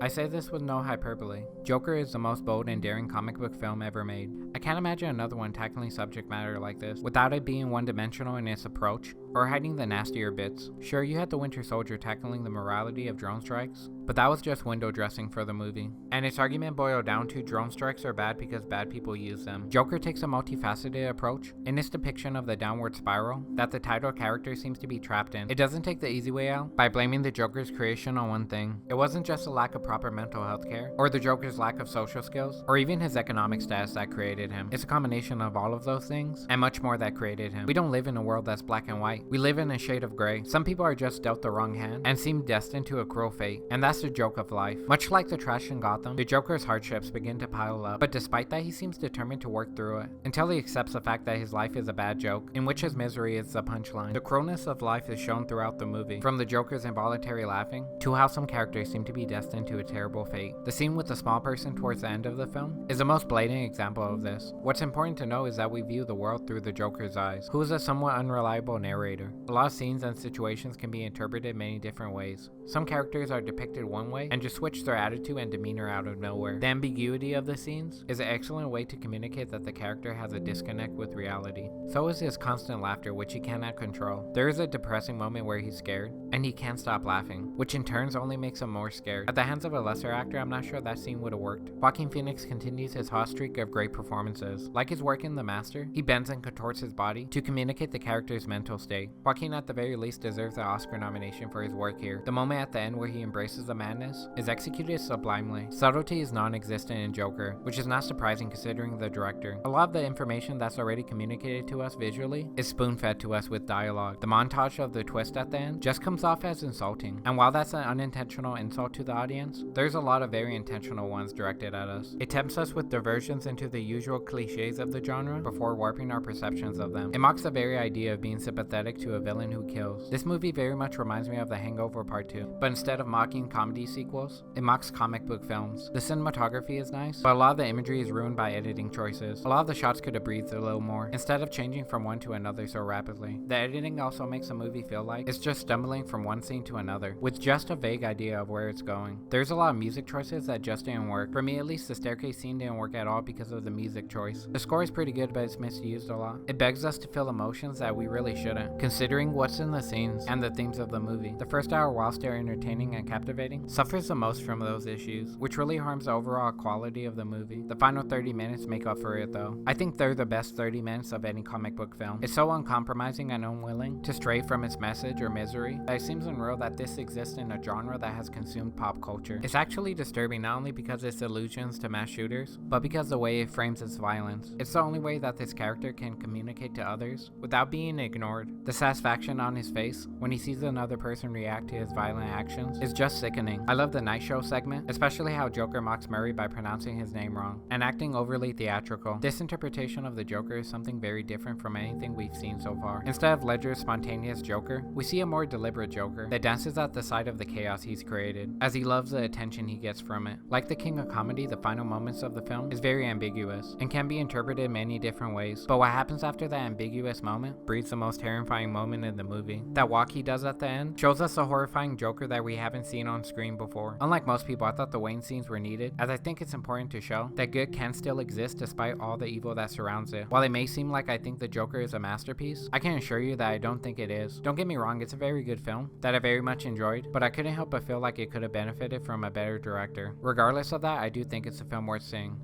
I say this with no hyperbole. Joker is the most bold and daring comic book film ever made. I can't imagine another one tackling subject matter like this without it being one-dimensional in its approach or hiding the nastier bits. Sure, you had the Winter Soldier tackling the morality of drone strikes, but that was just window dressing for the movie. And its argument boiled down to drone strikes are bad because bad people use them. Joker takes a multifaceted approach in its depiction of the downward spiral that the title character seems to be trapped in. It doesn't take the easy way out by blaming the Joker's creation on one thing. It wasn't just a lack of proper mental health care, or the Joker's lack of social skills, or even his economic status that created him. It's a combination of all of those things, and much more that created him. We don't live in a world that's black and white. We live in a shade of gray. Some people are just dealt the wrong hand, and seem destined to a cruel fate, and that's the joke of life. Much like the trash in Gotham, the Joker's hardships begin to pile up, but despite that he seems determined to work through it, until he accepts the fact that his life is a bad joke, in which his misery is the punchline. The cruelness of life is shown throughout the movie, from the Joker's involuntary laughing, to how some characters seem to be destined to a terrible fate. The scene with the small person towards the end of the film is the most blatant example of this. What's important to know is that we view the world through the Joker's eyes, who is a somewhat unreliable narrator. A lot of scenes and situations can be interpreted many different ways. Some characters are depicted one way and just switch their attitude and demeanor out of nowhere. The ambiguity of the scenes is an excellent way to communicate that the character has a disconnect with reality. So is his constant laughter, which he cannot control. There is a depressing moment where he's scared, and he can't stop laughing, which in turn only makes him more scared. At the hands of a lesser actor, I'm not sure that scene would have worked. Joaquin Phoenix continues his hot streak of great performances. Like his work in The Master, he bends and contorts his body to communicate the character's mental state. Joaquin at the very least deserves an Oscar nomination for his work here. The moment at the end where he embraces the madness is executed sublimely. Subtlety is non-existent in Joker, which is not surprising considering the director. A lot of the information that's already communicated to us visually is spoon-fed to us with dialogue. The montage of the twist at the end just comes off as insulting, and while that's an unintentional insult to the audience, there's a lot of very intentional ones directed at us. It tempts us with diversions into the usual cliches of the genre before warping our perceptions of them. It mocks the very idea of being sympathetic to a villain who kills. This movie very much reminds me of The Hangover Part 2, but instead of mocking comedy sequels, it mocks comic book films. The cinematography is nice, but a lot of the imagery is ruined by editing choices. A lot of the shots could have breathed a little more, instead of changing from one to another so rapidly. The editing also makes the movie feel like it's just stumbling from one scene to another, with just a vague idea of where it's going. There's a lot of music choices that just didn't work. For me at least, the staircase scene didn't work at all because of the music choice. The score is pretty good, but it's misused a lot. It begs us to feel emotions that we really shouldn't, considering what's in the scenes and the themes of the movie. The first hour, while still entertaining and captivating, suffers the most from those issues, which really harms the overall quality of the movie. The final 30 minutes make up for it though. I think they're the best 30 minutes of any comic book film. It's so uncompromising and unwilling to stray from its message or misery that it seems unreal that this exists in a genre that has consumed pop culture. It's actually disturbing not only because its allusions to mass shooters, but because the way it frames its violence. It's the only way that this character can communicate to others without being ignored. The satisfaction on his face when he sees another person react to his violent actions is just sickening. I love the night show segment, especially how Joker mocks Murray by pronouncing his name wrong and acting overly theatrical. This interpretation of the Joker is something very different from anything we've seen so far. Instead of Ledger's spontaneous Joker, we see a more deliberate Joker that dances at the side of the chaos he's created, as he loves the attention he gets from it. Like the king of comedy, the final moments of the film is very ambiguous and can be interpreted many different ways, but what happens after that ambiguous moment breeds the most terrifying moment in the movie. That walk he does at the end shows us a horrifying Joker that we haven't seen on screen before. Unlike most people, I thought the Wayne scenes were needed, as I think it's important to show that good can still exist despite all the evil that surrounds it. While it may seem like I think the Joker is a masterpiece, I can assure you that I don't think it is. Don't get me wrong, it's a very good film that I very much enjoyed, but I couldn't help but feel like it could have benefited from a better director. Regardless of that, I do think it's a film worth seeing.